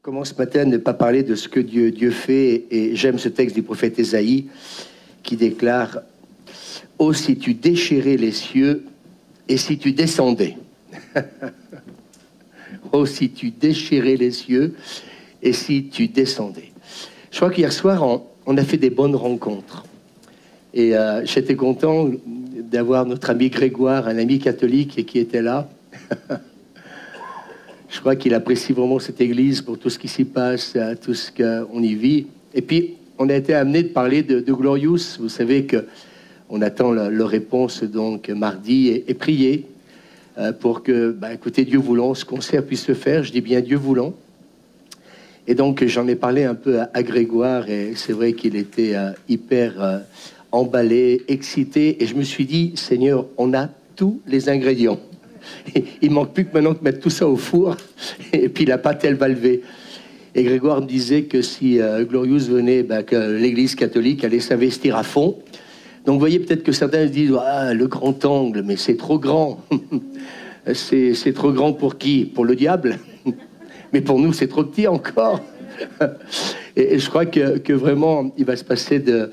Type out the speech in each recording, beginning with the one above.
Comment ce matin ne pas parler de ce que Dieu fait, et j'aime ce texte du prophète Ésaïe qui déclare « Oh, si tu déchirais les cieux et si tu descendais !» Oh, si tu déchirais les cieux et si tu descendais. Je crois qu'hier soir, on a fait des bonnes rencontres. Et j'étais content d'avoir notre ami Grégoire, un ami catholique qui était là. Je crois qu'il apprécie vraiment cette église pour tout ce qui s'y passe, tout ce qu'on y vit. Et puis, on a été amené de parler de Glorious. Vous savez qu'on attend leur réponse donc mardi et prier pour que, écoutez, Dieu voulant, ce concert puisse se faire. Je dis bien Dieu voulant. Et donc, j'en ai parlé un peu à Grégoire et c'est vrai qu'il était hyper emballé, excité. Et je me suis dit, Seigneur, on a tous les ingrédients. Il manque plus que maintenant de mettre tout ça au four et puis la pâte elle va lever. Et Grégoire me disait que si Glorious venait, que l'église catholique allait s'investir à fond. Donc vous voyez, peut-être que certains se disent le grand angle, mais c'est trop grand. C'est trop grand pour qui? Pour le diable. Mais pour nous c'est trop petit encore. Et je crois que vraiment il va se passer de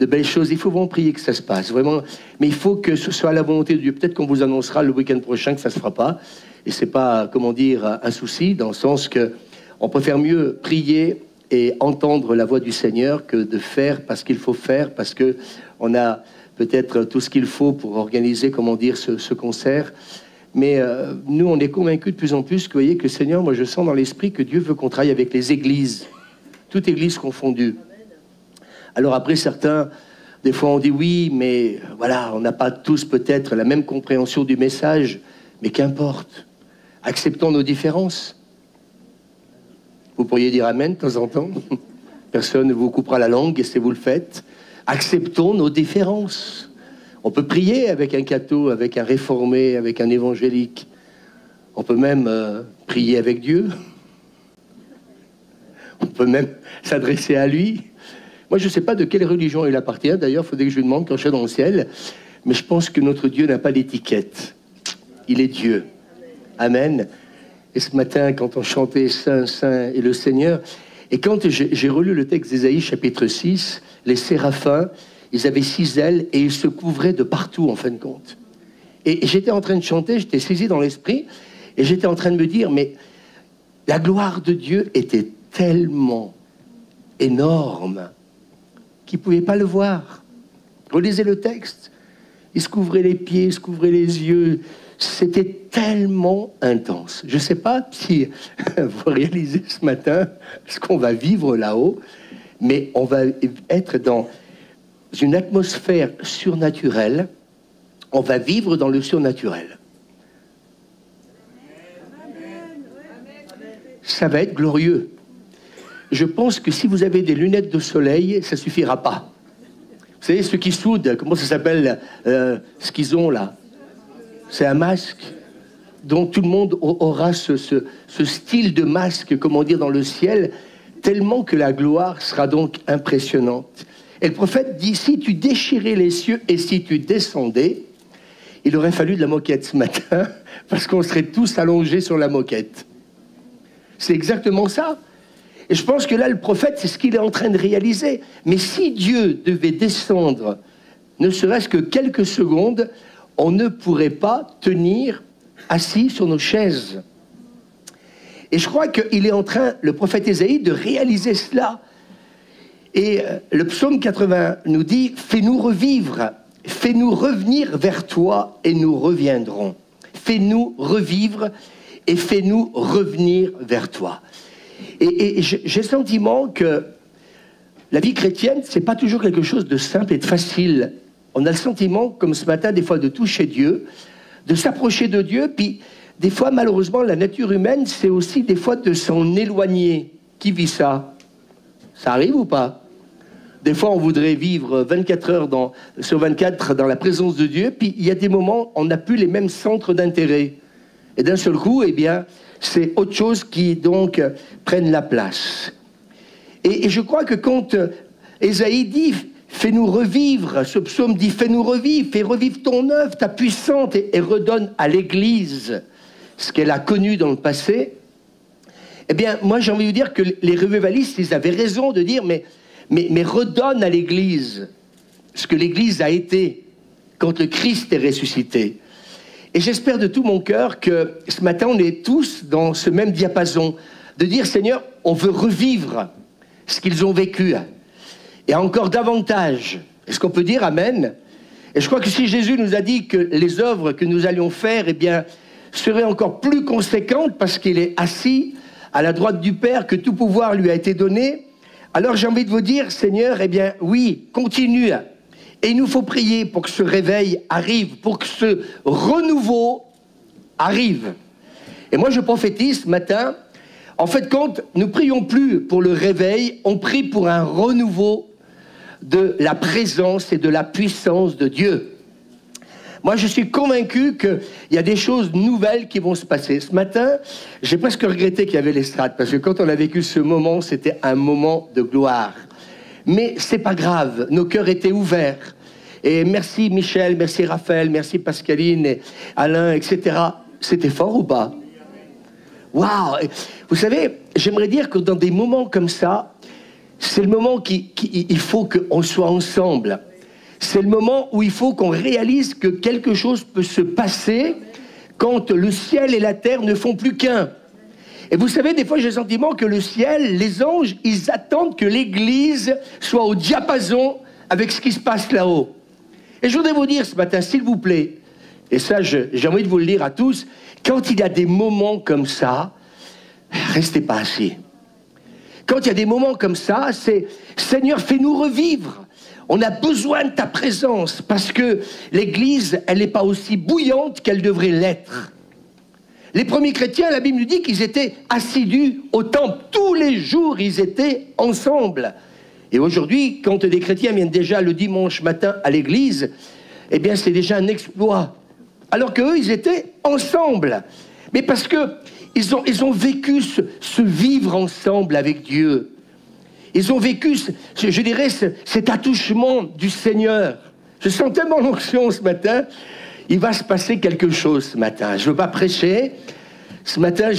belles choses. Il faut vraiment prier que ça se passe, vraiment. Mais il faut que ce soit la volonté de Dieu. Peut-être qu'on vous annoncera le week-end prochain que ça ne se fera pas. Et c'est pas, comment dire, un souci, dans le sens que on préfère mieux prier et entendre la voix du Seigneur que de faire parce qu'il faut faire, parce que on a peut-être tout ce qu'il faut pour organiser, comment dire, ce concert. Mais nous, on est convaincus de plus en plus que, vous voyez, que le Seigneur, moi je sens dans l'esprit que Dieu veut qu'on travaille avec les églises, toutes églises confondues. Alors après, certains, des fois on dit oui, mais voilà, on n'a pas tous peut-être la même compréhension du message, mais qu'importe, acceptons nos différences. Vous pourriez dire amen de temps en temps. Personne ne vous coupera la langue et si vous le faites. Acceptons nos différences. On peut prier avec un catho, avec un réformé, avec un évangélique. On peut même prier avec Dieu. On peut même s'adresser à lui. Moi, je ne sais pas de quelle religion il appartient. D'ailleurs, il faudrait que je lui demande quand je serai dans le ciel. Mais je pense que notre Dieu n'a pas d'étiquette. Il est Dieu. Amen. Et ce matin, quand on chantait « Saint, Saint est le Seigneur », et quand j'ai relu le texte d'Ésaïe, chapitre 6, les séraphins, ils avaient 6 ailes et ils se couvraient de partout, en fin de compte. Et j'étais en train de chanter, j'étais saisi dans l'esprit, et j'étais en train de me dire, mais la gloire de Dieu était tellement énorme qu'ils ne pouvaient pas le voir. Relisez le texte. Ils se couvraient les pieds, ils se couvraient les yeux. C'était tellement intense. Je ne sais pas si vous réalisez ce matin ce qu'on va vivre là-haut, mais on va être dans une atmosphère surnaturelle. On va vivre dans le surnaturel. Ça va être glorieux. Je pense que si vous avez des lunettes de soleil, ça ne suffira pas. Vous savez, ceux qui soudent, comment ça s'appelle, ce qu'ils ont là? C'est un masque. Donc tout le monde aura ce style de masque, comment dire, dans le ciel, tellement que la gloire sera donc impressionnante. Et le prophète dit, si tu déchirais les cieux et si tu descendais, il aurait fallu de la moquette ce matin, parce qu'on serait tous allongés sur la moquette. C'est exactement ça. Et je pense que là, le prophète, c'est ce qu'il est en train de réaliser. Mais si Dieu devait descendre, ne serait-ce que quelques secondes, on ne pourrait pas tenir assis sur nos chaises. Et je crois qu'il est en train, le prophète Ésaïe, de réaliser cela. Et le psaume 80 nous dit « Fais-nous revivre, fais-nous revenir vers toi et nous reviendrons. Fais-nous revivre et fais-nous revenir vers toi. » Et j'ai le sentiment que la vie chrétienne, c'est pas toujours quelque chose de simple et de facile. On a le sentiment, comme ce matin, des fois, de toucher Dieu, de s'approcher de Dieu, puis des fois, malheureusement, la nature humaine, c'est aussi des fois de s'en éloigner. Qui vit ça? Ça arrive ou pas? Des fois, on voudrait vivre 24 heures sur 24 dans la présence de Dieu, puis il y a des moments, on n'a plus les mêmes centres d'intérêt. Et d'un seul coup, eh bien, c'est autre chose qui, donc, prenne la place. Et je crois que quand Ésaïe dit « Fais-nous revivre », ce psaume dit « Fais-nous revivre, fais revivre ton œuvre, ta puissante, et redonne à l'Église ce qu'elle a connu dans le passé », Eh bien, moi, j'ai envie de vous dire que les revivalistes, ils avaient raison de dire, mais redonne à l'Église ce que l'Église a été quand le Christ est ressuscité. Et j'espère de tout mon cœur que ce matin, on est tous dans ce même diapason, de dire, Seigneur, on veut revivre ce qu'ils ont vécu, et encore davantage. Est-ce qu'on peut dire Amen? Et je crois que si Jésus nous a dit que les œuvres que nous allions faire, eh bien, seraient encore plus conséquentes parce qu'il est assis à la droite du Père, que tout pouvoir lui a été donné, alors j'ai envie de vous dire, Seigneur, eh bien, oui, continue. Et il nous faut prier pour que ce réveil arrive, pour que ce renouveau arrive. Et moi, je prophétise ce matin, en fait, quand nous prions plus pour le réveil, on prie pour un renouveau de la présence et de la puissance de Dieu. Moi, je suis convaincu qu'il y a des choses nouvelles qui vont se passer. Ce matin, j'ai presque regretté qu'il y avait l'estrade, parce que quand on a vécu ce moment, c'était un moment de gloire. Mais c'est pas grave, nos cœurs étaient ouverts. Et merci Michel, merci Raphaël, merci Pascaline, et Alain, etc. C'était fort ou pas? Waouh! Vous savez, j'aimerais dire que dans des moments comme ça, c'est le moment il faut qu'on soit ensemble. C'est le moment où il faut qu'on réalise que quelque chose peut se passer quand le ciel et la terre ne font plus qu'un. Et vous savez, des fois, j'ai le sentiment que le ciel, les anges, ils attendent que l'Église soit au diapason avec ce qui se passe là-haut. Et je voudrais vous dire ce matin, s'il vous plaît, et ça, j'ai envie de vous le dire à tous, quand il y a des moments comme ça, restez pas assis. Quand il y a des moments comme ça, c'est « Seigneur, fais-nous revivre ». On a besoin de ta présence parce que l'Église, elle n'est pas aussi bouillante qu'elle devrait l'être. Les premiers chrétiens, la Bible nous dit qu'ils étaient assidus au temple. Tous les jours, ils étaient ensemble. Et aujourd'hui, quand des chrétiens viennent déjà le dimanche matin à l'église, eh bien, c'est déjà un exploit. Alors qu'eux, ils étaient ensemble. Mais parce qu'ils ont vécu ce vivre ensemble avec Dieu. Ils ont vécu, je dirais, cet attouchement du Seigneur. Je sens tellement l'onction ce matin. Il va se passer quelque chose ce matin. Je ne veux pas prêcher. Ce matin,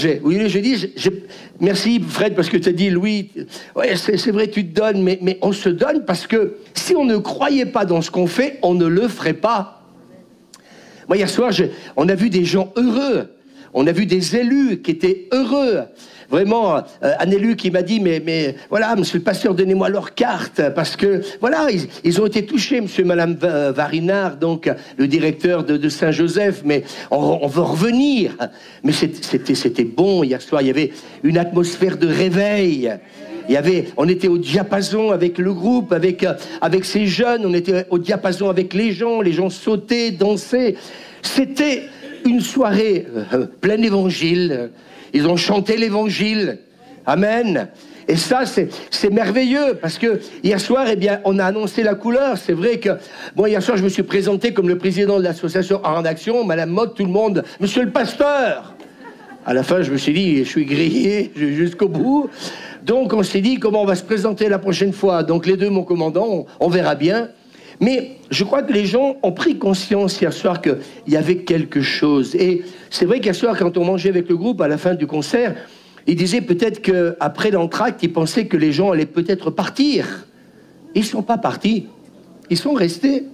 merci Fred, parce que tu as dit, Louis, ouais, c'est vrai, tu te donnes, mais on se donne parce que si on ne croyait pas dans ce qu'on fait, on ne le ferait pas. Moi, hier soir, on a vu des gens heureux. On a vu des élus qui étaient heureux. Vraiment, un élu qui m'a dit, mais voilà, monsieur le pasteur, donnez-moi leur carte, parce que, voilà, ils ont été touchés, monsieur et madame Varinard, donc le directeur de Saint-Joseph, mais on veut revenir. Mais c'était bon hier soir, il y avait une atmosphère de réveil. On était au diapason avec le groupe, avec ces jeunes, on était au diapason avec les gens sautaient, dansaient. C'était une soirée pleine d'évangile. Ils ont chanté l'évangile. Amen. Et ça, c'est merveilleux, parce que hier soir, eh bien, on a annoncé la couleur. C'est vrai que, bon, hier soir, je me suis présenté comme le président de l'association En Action, Madame Motte, tout le monde, monsieur le pasteur. À la fin, je me suis dit, je suis grillé jusqu'au bout. Donc, on s'est dit, comment on va se présenter la prochaine fois? Donc, les deux, mon commandant, on verra bien. Mais je crois que les gens ont pris conscience hier soir qu'il y avait quelque chose. Et c'est vrai qu'hier soir, quand on mangeait avec le groupe à la fin du concert, ils disaient peut-être qu'après l'entracte, ils pensaient que les gens allaient peut-être partir. Ils ne sont pas partis. Ils sont restés.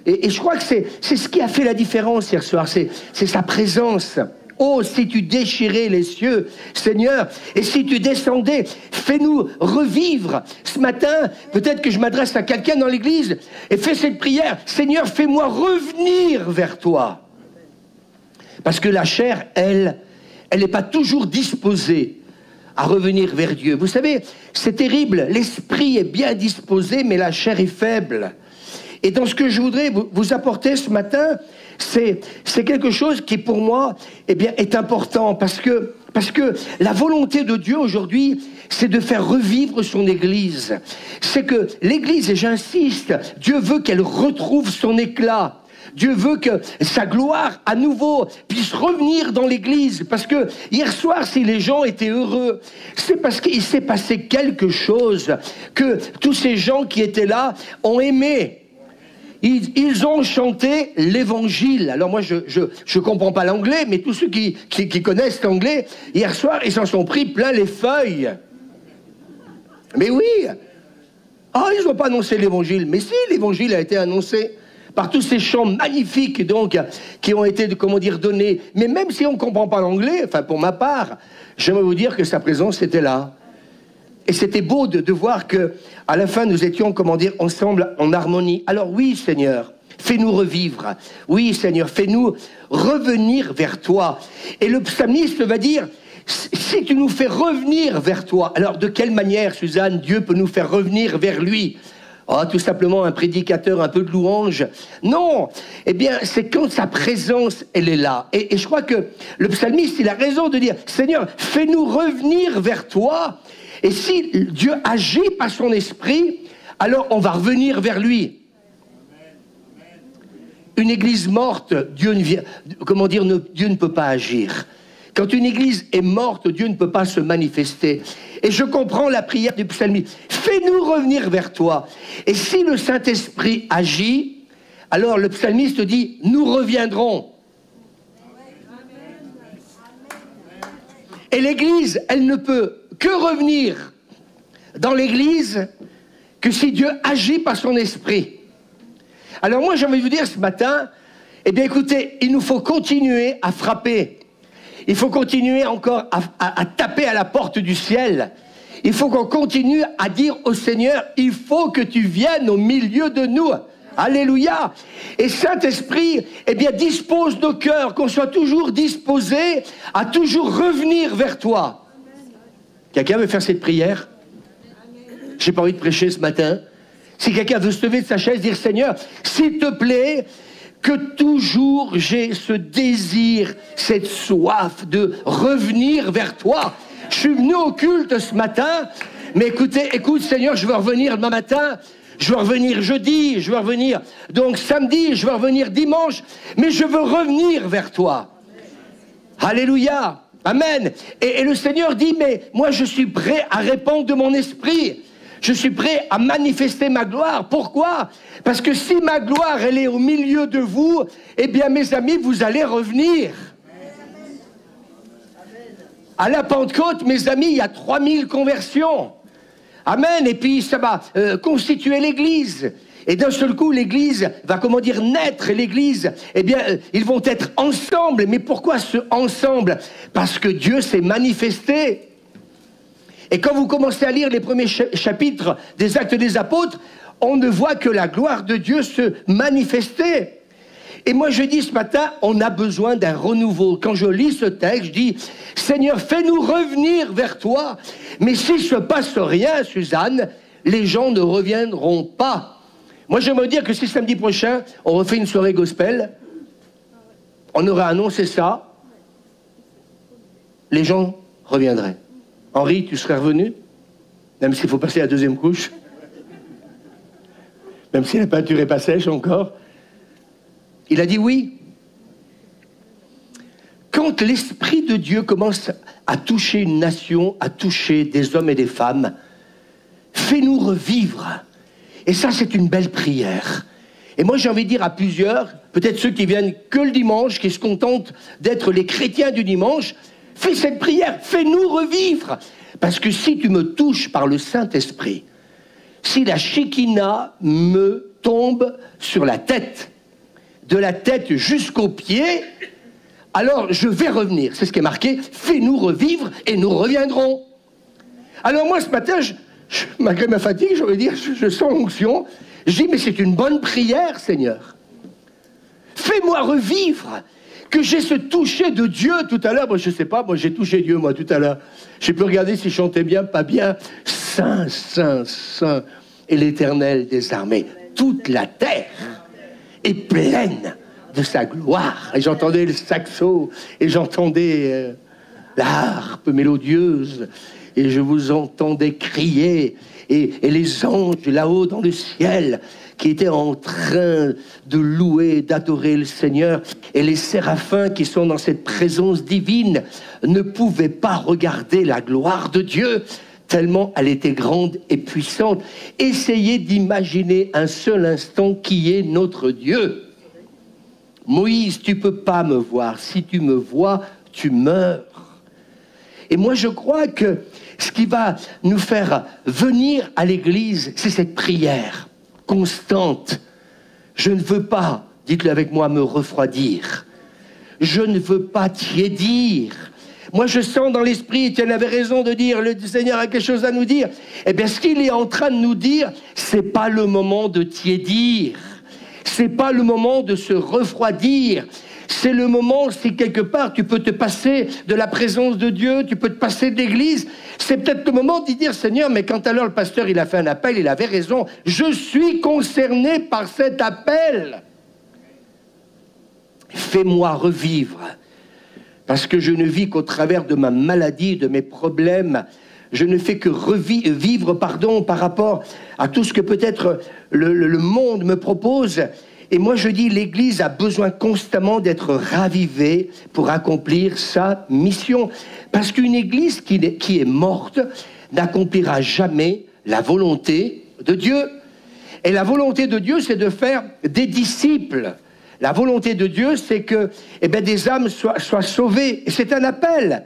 Et je crois que c'est ce qui a fait la différence hier soir. C'est sa présence. Oh, si tu déchirais les cieux, Seigneur, et si tu descendais, fais-nous revivre. Ce matin, peut-être que je m'adresse à quelqu'un dans l'église et fais cette prière. Seigneur, fais-moi revenir vers toi. Parce que la chair, elle n'est pas toujours disposée à revenir vers Dieu. Vous savez, c'est terrible. L'esprit est bien disposé, mais la chair est faible. Et dans ce que je voudrais vous apporter ce matin, c'est quelque chose qui, pour moi, eh bien, est important. Parce que la volonté de Dieu aujourd'hui, c'est de faire revivre son Église. C'est que l'Église, et j'insiste, Dieu veut qu'elle retrouve son éclat. Dieu veut que sa gloire, à nouveau, puisse revenir dans l'Église. Parce que hier soir, si les gens étaient heureux, c'est parce qu'il s'est passé quelque chose que tous ces gens qui étaient là ont aimé. Ils ont chanté l'évangile. Alors moi, je comprends pas l'anglais, mais tous ceux qui connaissent l'anglais, hier soir, ils s'en sont pris plein les feuilles. Mais oui. Ah, ils n'ont pas annoncé l'évangile. Mais si, l'évangile a été annoncé par tous ces chants magnifiques, donc, qui ont été, comment dire, donnés. Mais même si on ne comprend pas l'anglais, enfin, pour ma part, j'aimerais vous dire que sa présence était là. Et c'était beau de voir que, à la fin, nous étions, comment dire, ensemble en harmonie. Alors oui, Seigneur, fais-nous revivre. Oui, Seigneur, fais-nous revenir vers toi. Et le psalmiste va dire, si tu nous fais revenir vers toi, alors de quelle manière, Suzanne, Dieu peut nous faire revenir vers lui? Oh, tout simplement un prédicateur, un peu de louange. Non, eh bien, c'est quand sa présence, elle est là. Et je crois que le psalmiste, il a raison de dire, Seigneur, fais-nous revenir vers toi. Et si Dieu agit par son esprit, alors on va revenir vers lui. Une église morte, Dieu ne peut pas agir. Quand une église est morte, Dieu ne peut pas se manifester. Et je comprends la prière du psalmiste. Fais-nous revenir vers toi. Et si le Saint-Esprit agit, alors le psalmiste dit, nous reviendrons. Et l'église, elle ne peut que revenir dans l'église que si Dieu agit par son esprit. Alors moi, j'ai envie de vous dire ce matin, eh bien écoutez, il nous faut continuer à frapper. Il faut continuer encore à taper à la porte du ciel. Il faut qu'on continue à dire au Seigneur, il faut que tu viennes au milieu de nous. Alléluia. Et Saint-Esprit, eh bien, dispose nos cœurs, qu'on soit toujours disposés à toujours revenir vers toi. Quelqu'un veut faire cette prière? J'ai pas envie de prêcher ce matin. Si quelqu'un veut se lever de sa chaise, dire Seigneur, s'il te plaît, que toujours j'ai ce désir, cette soif de revenir vers toi. Je suis venu au culte ce matin, mais écoute Seigneur, je veux revenir demain matin, je veux revenir jeudi, je veux revenir donc samedi, je veux revenir dimanche, mais je veux revenir vers toi. Alléluia. Amen. Et le Seigneur dit, mais moi je suis prêt à répandre de mon esprit. Je suis prêt à manifester ma gloire. Pourquoi? Parce que si ma gloire, elle est au milieu de vous, eh bien mes amis, vous allez revenir. À la Pentecôte, mes amis, il y a 3000 conversions. Amen. Et puis ça va constituer l'Église. Et d'un seul coup, l'Église va, naître. Et l'Église, eh bien, ils vont être ensemble. Mais pourquoi ce ensemble? Parce que Dieu s'est manifesté. Et quand vous commencez à lire les premiers chapitres des Actes des Apôtres, on ne voit que la gloire de Dieu se manifester. Et moi, je dis ce matin, on a besoin d'un renouveau. Quand je lis ce texte, je dis, Seigneur, fais-nous revenir vers toi. Mais s'il ne se passe rien, Suzanne, les gens ne reviendront pas. Moi, j'aimerais dire que si samedi prochain, on refait une soirée gospel, on aurait annoncé ça, les gens reviendraient. Henri, tu serais revenu? Même s'il faut passer la deuxième couche. Même si la peinture n'est pas sèche encore. Il a dit oui. Quand l'Esprit de Dieu commence à toucher une nation, à toucher des hommes et des femmes, fais-nous revivre. Et ça, c'est une belle prière. Et moi, j'ai envie de dire à plusieurs, peut-être ceux qui viennent que le dimanche, qui se contentent d'être les chrétiens du dimanche, fais cette prière, fais-nous revivre. Parce que si tu me touches par le Saint-Esprit, si la Shekinah me tombe sur la tête, de la tête jusqu'aux pieds, alors je vais revenir. C'est ce qui est marqué, fais-nous revivre et nous reviendrons. Alors moi, ce matin, malgré ma fatigue, j'aurais dire, je sens l'onction. Je dis, mais c'est une bonne prière, Seigneur. Fais-moi revivre, que j'ai ce toucher de Dieu tout à l'heure. Moi, je ne sais pas, moi, j'ai touché Dieu, moi, tout à l'heure. J'ai pu regarder s'il chantait bien, pas bien. Saint, Saint, Saint est l'Éternel des armées. Toute la terre est pleine de sa gloire. Et j'entendais le saxo, et j'entendais la harpe mélodieuse, et je vous entendais crier, et les anges là-haut dans le ciel qui étaient en train de louer, d'adorer le Seigneur, et les séraphins qui sont dans cette présence divine ne pouvaient pas regarder la gloire de Dieu, tellement elle était grande et puissante. Essayez d'imaginer un seul instant qui est notre Dieu. Moïse, tu ne peux pas me voir. Si tu me vois, tu meurs. Et moi, je crois que ce qui va nous faire venir à l'église, c'est cette prière constante. Je ne veux pas, dites-le avec moi, me refroidir. Je ne veux pas tiédir. Moi, je sens dans l'esprit, Étienne avait raison de dire, le Seigneur a quelque chose à nous dire. Eh bien, ce qu'il est en train de nous dire, c'est pas le moment de tiédir. C'est pas le moment de se refroidir. C'est le moment, si quelque part tu peux te passer de la présence de Dieu, tu peux te passer de l'église, c'est peut-être le moment d'y dire, Seigneur, mais quand alors le pasteur il a fait un appel, il avait raison, je suis concerné par cet appel. Fais-moi revivre, parce que je ne vis qu'au travers de ma maladie, de mes problèmes, je ne fais que vivre par rapport à tout ce que peut-être le monde me propose. Et moi, je dis, l'Église a besoin constamment d'être ravivée pour accomplir sa mission. Parce qu'une Église qui est morte n'accomplira jamais la volonté de Dieu. Et la volonté de Dieu, c'est de faire des disciples. La volonté de Dieu, c'est que des âmes soient sauvées. Et c'est un appel.